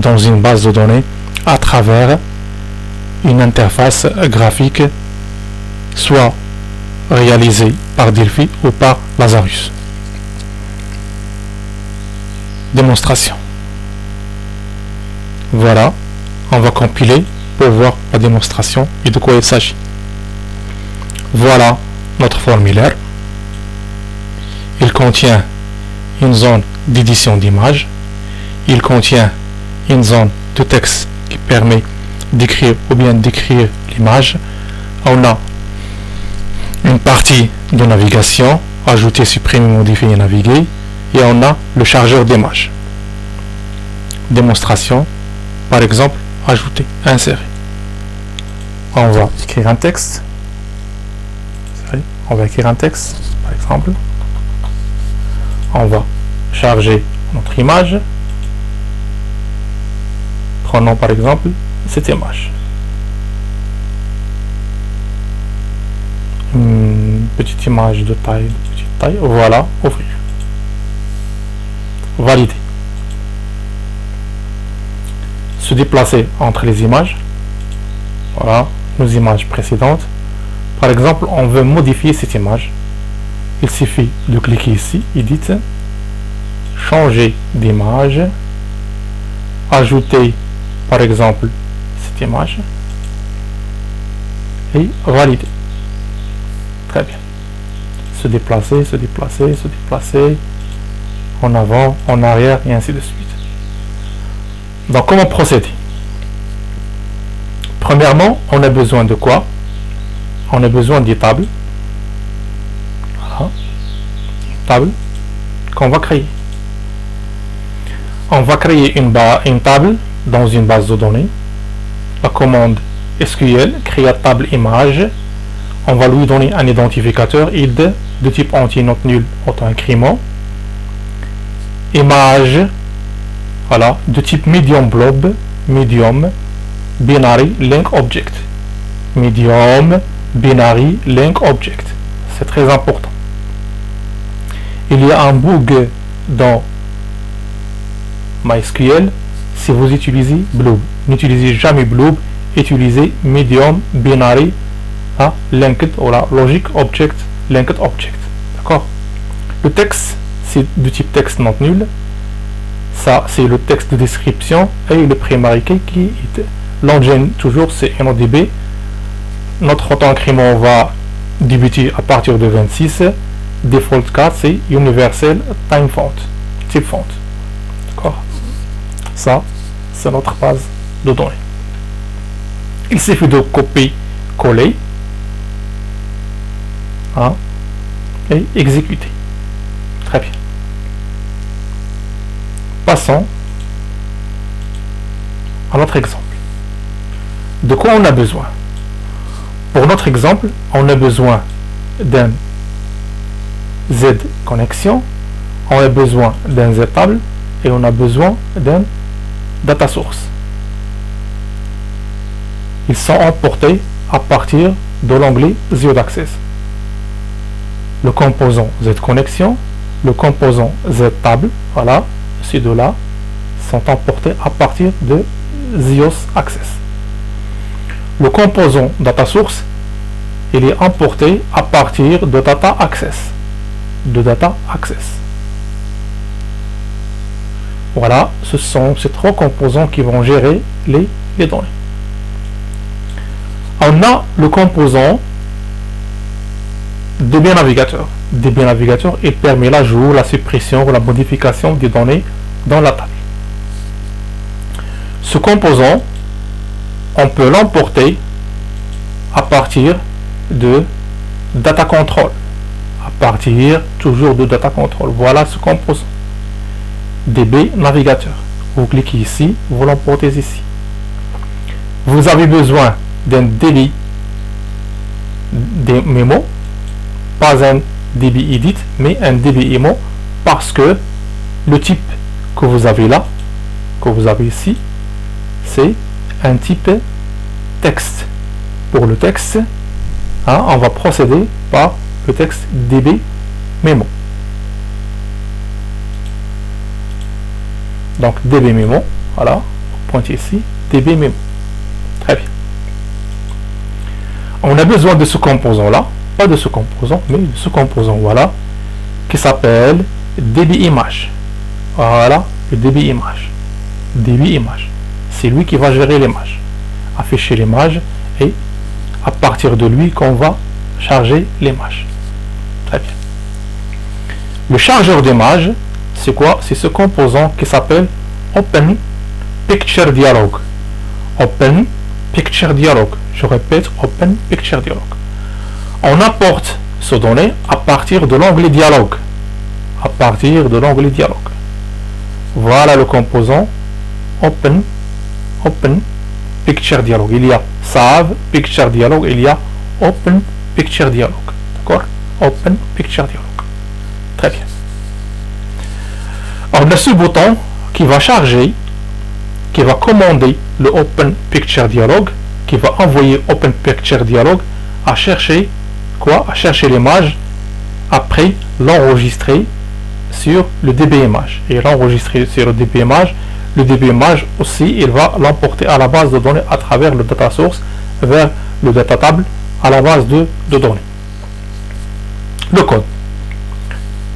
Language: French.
dans une base de données à travers une interface graphique, soit réalisée par Delphi ou par Lazarus. Démonstration. Voilà, on va compiler pour voir la démonstration et de quoi il s'agit. Voilà notre formulaire. Il contient une zone d'édition d'images. Il contient une zone de texte qui permet d'écrire ou bien d'écrire l'image. On a une partie de navigation, ajouter, supprimer, modifier et naviguer. Et on a le chargeur d'images. Démonstration, par exemple, ajouter, insérer. On va écrire un texte. On va écrire un texte, par exemple. On va charger notre image. Prenons par exemple cette image. Une petite image de taille, voilà, ouvrir. Valider. Se déplacer entre les images. Voilà, nos images précédentes. Par exemple, on veut modifier cette image. Il suffit de cliquer ici, Edit, changer d'image, ajouter par exemple cette image et valider. Très bien. Se déplacer, se déplacer, se déplacer, en avant, en arrière et ainsi de suite. Donc comment procéder? Premièrement, on a besoin de quoi? On a besoin des tables. Voilà. Une table qu'on va créer. On va créer une table dans une base de données. La commande SQL, créer table image. On va lui donner un identificateur id de type entier, note nulle, auto-incrément. Image, voilà, de type medium blob, medium, binary, link object. Medium, binary, link object. C'est très important. Il y a un bug dans MySQL si vous utilisez Blob. N'utilisez jamais Blob, utilisez medium, binary, linked, voilà, logic object, linked object. D'accord? Le texte, c'est de type texte not nul. Ça, c'est le texte de description et le primary key qui est l'engine, toujours, c'est NODB. Notre auto-incrément va débuter à partir de 26. Default 4, c'est Universal Time Font, type font. D'accord? Ça, c'est notre base de données. Il suffit de copier-coller et exécuter. Très bien. Passons à notre exemple. De quoi on a besoin? Pour notre exemple, on a besoin d'un Z connexion, on a besoin d'un Z table et on a besoin d'un data source. Ils sont emportés à partir de l'onglet Z Access. Le composant Z connexion, le composant Z table, voilà, ces deux-là sont emportés à partir de ZIOS Access. Le composant data source, il est emporté à partir de data access. Voilà, ce sont ces trois composants qui vont gérer les données. On a le composant DB Navigateur. DB Navigateur, il permet l'ajout, la suppression ou la modification des données dans la table. Ce composant, on peut l'emporter à partir de data control. À partir toujours de data control. Voilà ce composant. DB Navigateur. Vous cliquez ici, vous l'emportez ici. Vous avez besoin d'un DB mémo, pas un DB edit, mais un DB mémo, parce que le type que vous avez là, que vous avez ici, c'est un type texte. Pour le texte, on va procéder par le texte DB mémo. Donc DB mémo, voilà, pointer ici, DB mémo. Très bien. On a besoin de ce composant là, pas de ce composant, mais de ce composant, voilà, qui s'appelle DB image. Voilà, le DB image. DB image. C'est lui qui va gérer l'image, afficher l'image, et à partir de lui qu'on va charger l'image. Très bien. Le chargeur d'image, c'est quoi? C'est ce composant qui s'appelle Open Picture Dialog. Open Picture Dialog. Je répète, Open Picture Dialog. On apporte ces données à partir de l'onglet Dialogue. À partir de l'onglet Dialogue. Voilà le composant Open Picture Dialog. Il y a Save Picture Dialog, il y a Open Picture Dialog. D'accord? Open Picture Dialog. Très bien. Alors, on a ce bouton qui va charger, qui va commander le Open Picture Dialog, qui va envoyer Open Picture Dialog à chercher quoi? À chercher l'image, après l'enregistrer sur le DB image. Et l'enregistrer sur le DB image, aussi, il va l'emporter à la base de données à travers le data source vers le data table à la base de données. Le code.